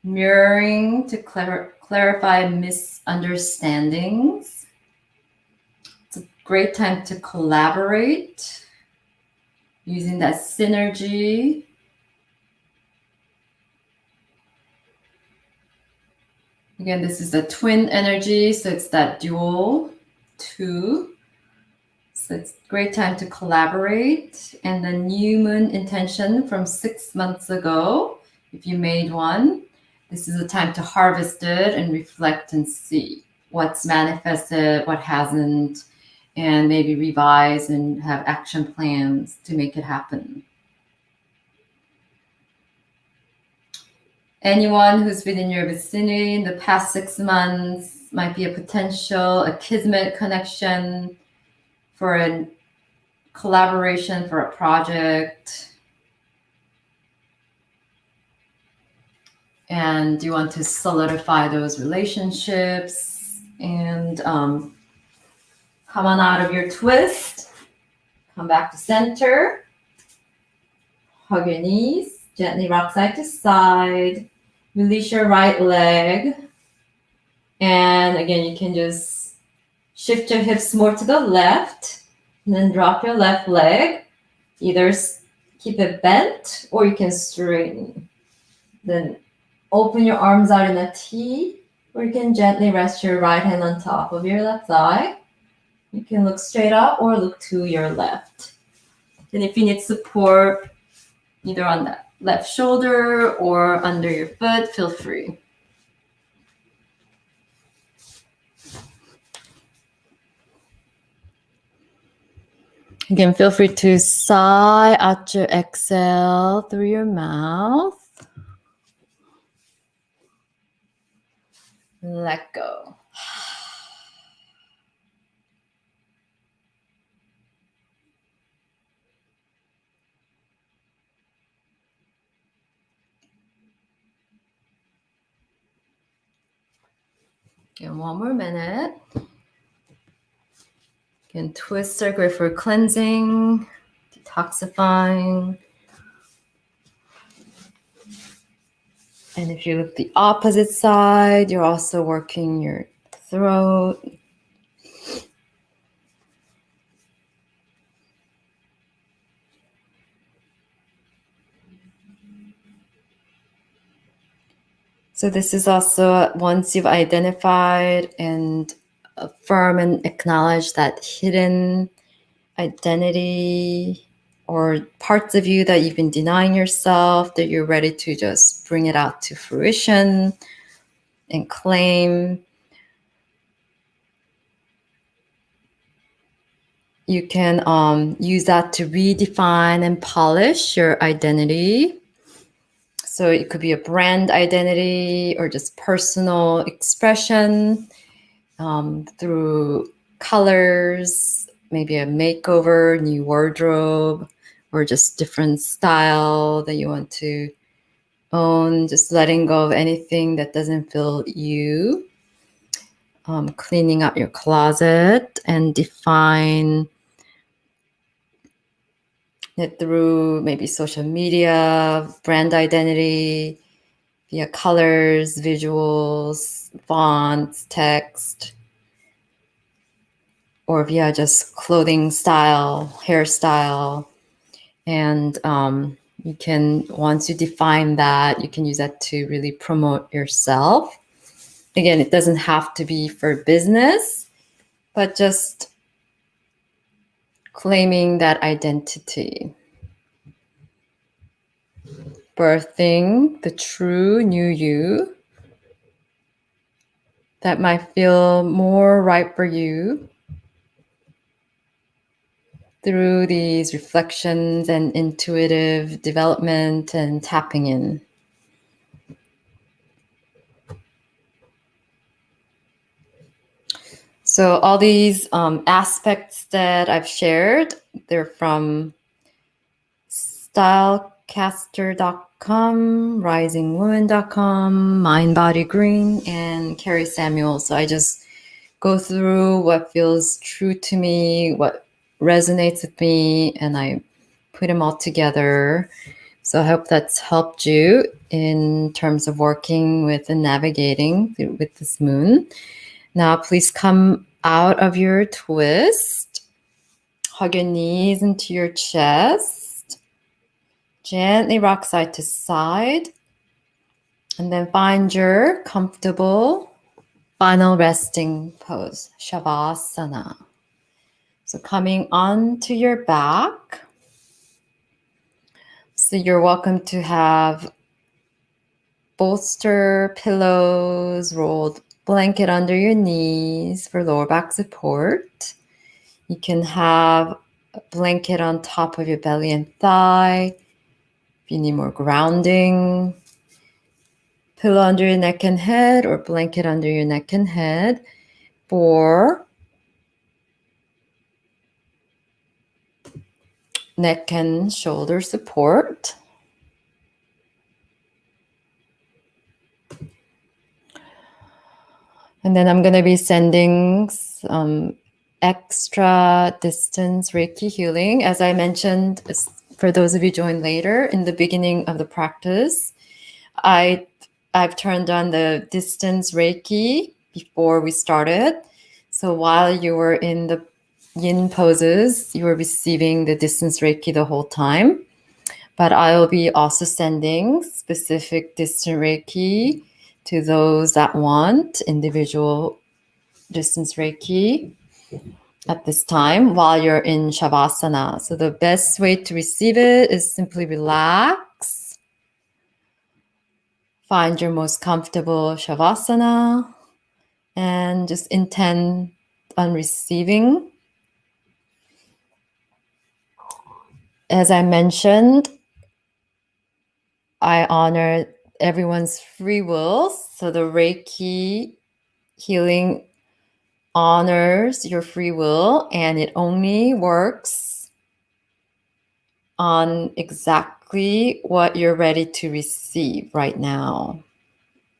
mirroring to clarify misunderstandings. It's a great time to collaborate, using that synergy. Again, this is the twin energy, so it's that dual two. So it's a great time to collaborate. And the new moon intention from 6 months ago, if you made one, this is a time to harvest it and reflect and see what's manifested, what hasn't, and maybe revise and have action plans to make it happen. Anyone who's been in your vicinity in the past 6 months might be a potential, a kismet connection for a collaboration for a project. And you want to solidify those relationships and come on out of your twist. Come back to center. Hug your knees. Gently rock side to side. Release your right leg. And again, you can just shift your hips more to the left. And then drop your left leg. Either keep it bent or you can straighten. Then open your arms out in a T. Or you can gently rest your right hand on top of your left thigh. You can look straight up or look to your left. And if you need support, either on the left shoulder or under your foot, feel free. Again, feel free to sigh out your exhale through your mouth. Let go. And one more minute. Again, twist are great for cleansing, detoxifying. And if you look the opposite side, you're also working your throat. So this is also once you've identified and affirm and acknowledge that hidden identity or parts of you that you've been denying yourself, that you're ready to just bring it out to fruition and claim. You can use that to redefine and polish your identity. So it could be a brand identity or just personal expression through colors, maybe a makeover, new wardrobe, or just different style that you want to own. Just letting go of anything that doesn't feel you. Cleaning out your closet and define it through maybe social media, brand identity, via colors, visuals, fonts, text, or via just clothing style, hairstyle. And you can, once you define that, you can use that to really promote yourself. Again, it doesn't have to be for business, but just claiming that identity. Birthing the true new you that might feel more right for you through these reflections and intuitive development and tapping in. So all these aspects that I've shared, they're from stylecaster.com, risingwoman.com, Mind Body Green, and Carrie Samuel. So I just go through what feels true to me, what resonates with me, and I put them all together. So I hope that's helped you in terms of working with and navigating with this moon. Now, please come out of your twist. Hug your knees into your chest. Gently rock side to side. And then find your comfortable final resting pose, Shavasana. So coming onto your back. So you're welcome to have bolster, pillows, rolled blanket under your knees for lower back support. You can have a blanket on top of your belly and thigh. If you need more grounding, pillow under your neck and head or blanket under your neck and head for neck and shoulder support. And then I'm going to be sending some extra distance Reiki healing. As I mentioned, for those of you joined later, in the beginning of the practice, I've turned on the distance Reiki before we started. So while you were in the Yin poses, you were receiving the distance Reiki the whole time. But I will be also sending specific distance Reiki to those that want individual distance Reiki. at this time while you're in Shavasana. So the best way to receive it is simply relax. Find your most comfortable Shavasana and just intend on receiving. As I mentioned, I honor everyone's free will. So the Reiki healing honors your free will, and it only works on exactly what you're ready to receive right now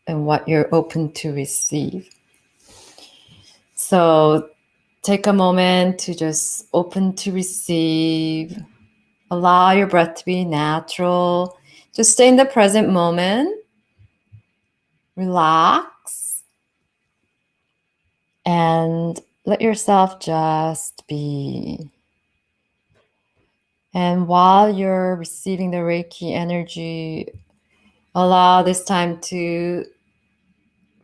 and what you're open to receive. So take a moment to just open to receive. Allow your breath to be natural. Just stay in the present moment. Relax. And let yourself just be. And while you're receiving the Reiki energy, allow this time to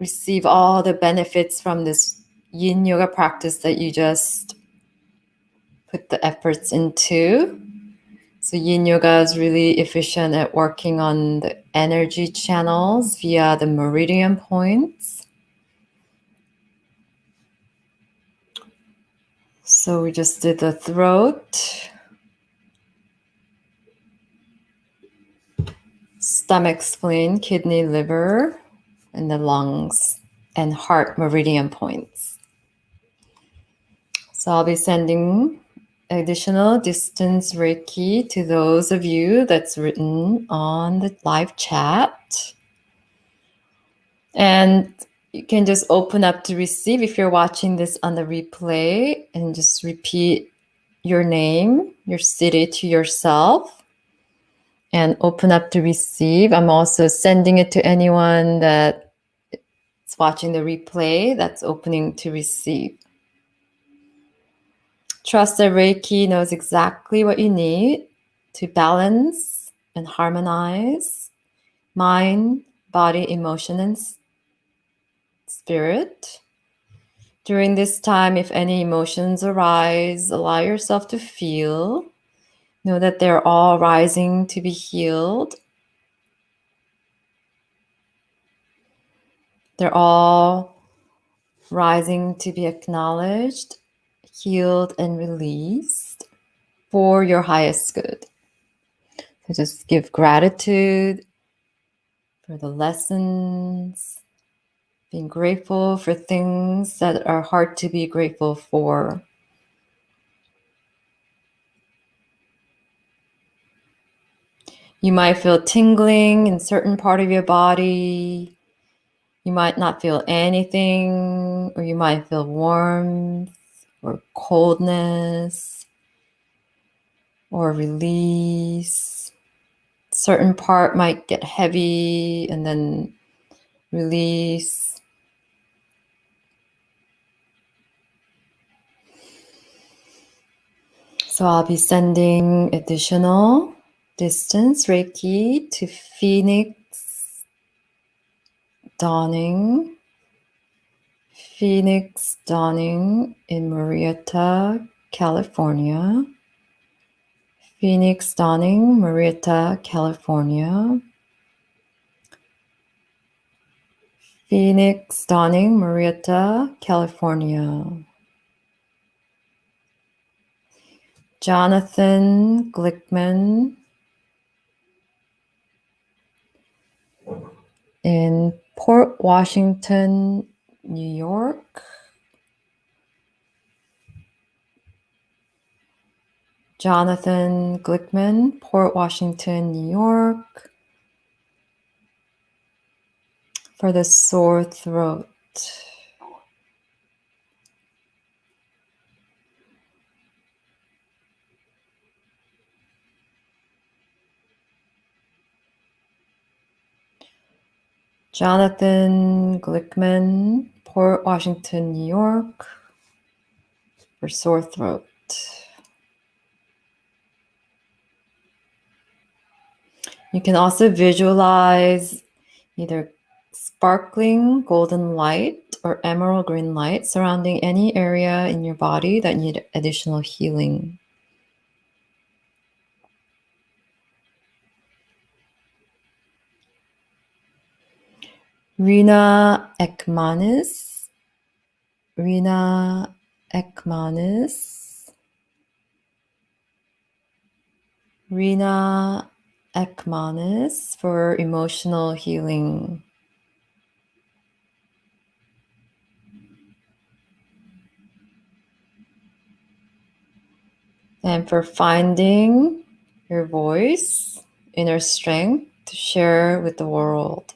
receive all the benefits from this Yin Yoga practice that you just put the efforts into. So Yin Yoga is really efficient at working on the energy channels via the meridian points. So we just did the throat, stomach, spleen, kidney, liver, and the lungs and heart meridian points. So I'll be sending additional distance Reiki to those of you that's written on the live chat. And you can just open up to receive if you're watching this on the replay and just repeat your name, your city to yourself and open up to receive. I'm also sending it to anyone that's watching the replay that's opening to receive. Trust that Reiki knows exactly what you need to balance and harmonize mind, body, emotion, and spirit. During this time, if any emotions arise, allow yourself to feel. Know that they're all rising to be healed. They're all rising to be acknowledged, healed, and released for your highest good. So just give gratitude for the lessons, being grateful for things that are hard to be grateful for. You might feel tingling in certain part of your body. You might not feel anything, or you might feel warmth or coldness or release. Certain part might get heavy and then release. So I'll be sending additional distance Reiki to Phoenix Dawning. Phoenix Dawning in Marietta, California. Phoenix Dawning, Marietta, California. Phoenix Dawning, Marietta, California. Jonathan Glickman in Port Washington, New York. Jonathan Glickman, Port Washington, New York. For the sore throat. Jonathan Glickman, Port Washington, New York. For sore throat. You can also visualize either sparkling golden light or emerald green light surrounding any area in your body that need additional healing. Rina Ekmanis, Rina Ekmanis, Rina Ekmanis for emotional healing. And for finding your voice, inner strength to share with the world.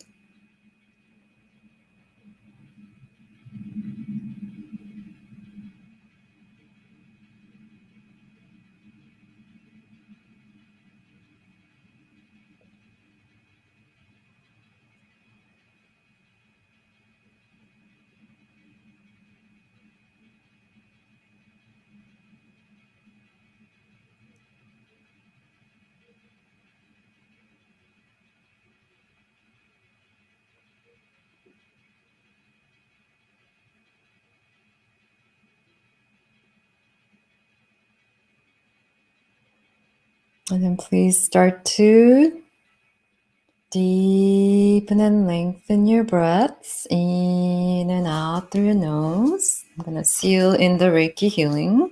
And then please start to deepen and lengthen your breaths in and out through your nose. I'm going to seal in the Reiki healing.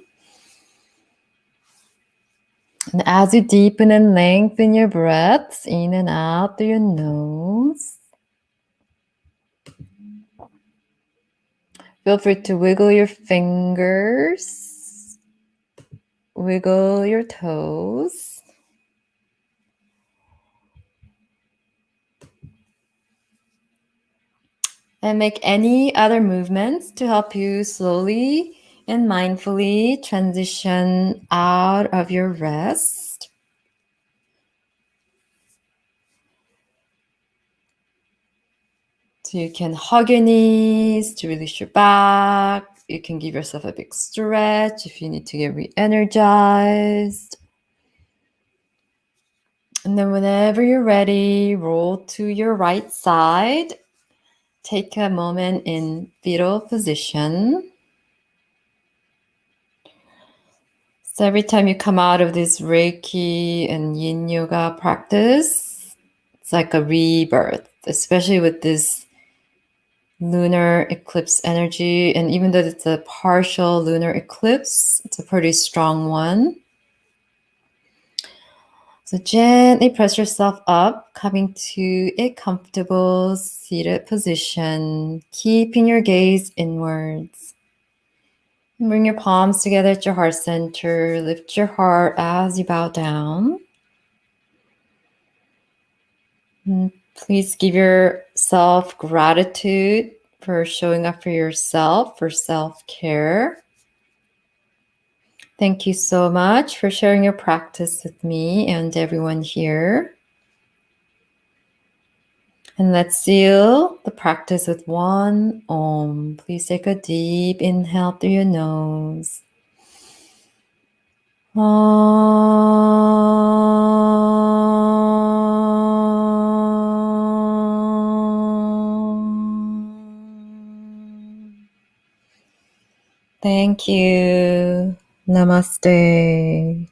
And as you deepen and lengthen your breaths in and out through your nose, feel free to wiggle your fingers, wiggle your toes. And make any other movements to help you slowly and mindfully transition out of your rest. So you can hug your knees to release your back. You can give yourself a big stretch if you need to get re-energized. And then whenever you're ready, roll to your right side. Take a moment in fetal position. So every time you come out of this Reiki and Yin Yoga practice, it's like a rebirth, especially with this lunar eclipse energy. And even though it's a partial lunar eclipse, it's a pretty strong one. So gently press yourself up, coming to a comfortable seated position, keeping your gaze inwards. And bring your palms together at your heart center. Lift your heart as you bow down. And please give yourself gratitude for showing up for yourself, for self-care. Thank you so much for sharing your practice with me and everyone here. And let's seal the practice with one Om. Please take a deep inhale through your nose. Om. Thank you. Namaste.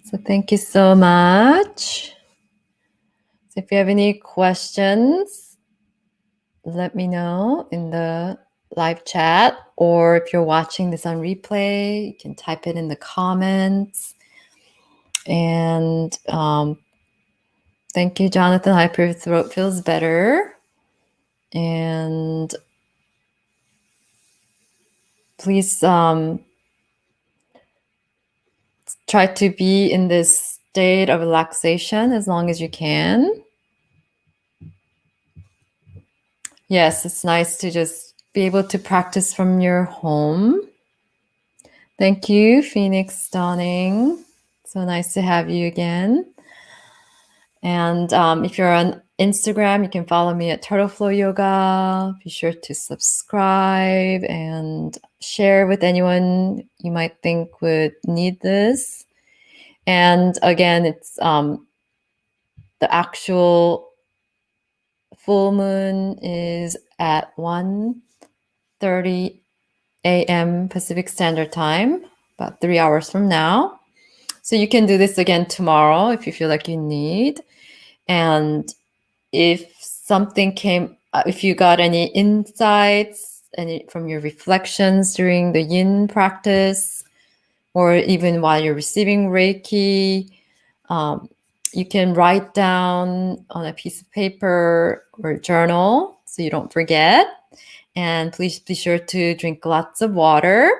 So thank you so much. So if you have any questions, let me know in the live chat, or if you're watching this on replay, you can type it in the comments. And thank you, Jonathan. I hope your throat feels better. And please try to be in this state of relaxation as long as you can. Yes, it's nice to just be able to practice from your home. Thank you, Phoenix Dawning. So nice to have you again. And if you're on Instagram, you can follow me at Turtleflow Yoga. Be sure to subscribe and share with anyone you might think would need this. And again, it's the actual full moon is at 1:30 a.m. Pacific Standard Time, about 3 hours from now. So you can do this again tomorrow if you feel like you need. And if something came, if you got any insights from your reflections during the Yin practice, or even while you're receiving Reiki, you can write down on a piece of paper or journal so you don't forget. And please be sure to drink lots of water.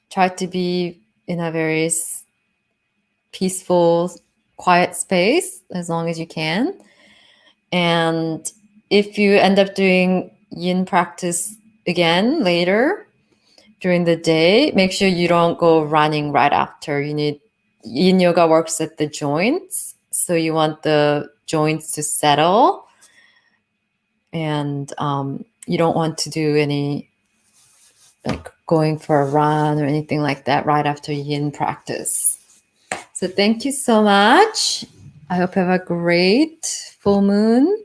Try to be in a very peaceful, quiet space as long as you can. And if you end up doing Yin practice again later during the day, make sure you don't go running right after. Yin Yoga works at the joints, so you want the joints to settle, and you don't want to do any like going for a run or anything like that right after Yin practice. So thank you so much. I hope you have a great full moon,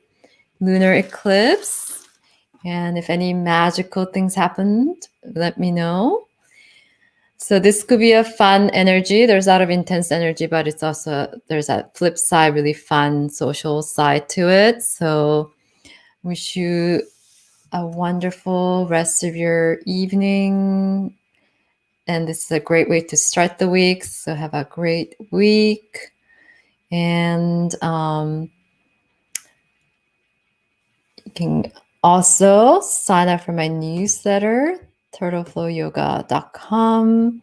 lunar eclipse. And if any magical things happened, let me know. So this could be a fun energy. There's a lot of intense energy, but it's also, there's that flip side, really fun social side to it. So wish you a wonderful rest of your evening. And this is a great way to start the week. So have a great week. And you can also sign up for my newsletter, turtleflowyoga.com.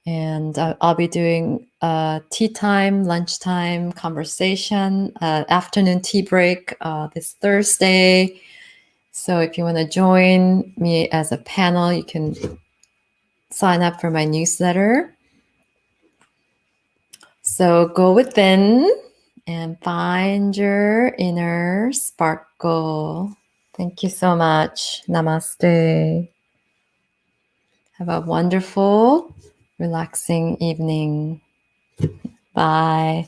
And I'll be doing a tea time, lunchtime conversation, afternoon tea break this Thursday. So if you want to join me as a panel, you can sign up for my newsletter. So go within and find your inner sparkle. Thank you so much. Namaste. Have a wonderful, relaxing evening. Bye.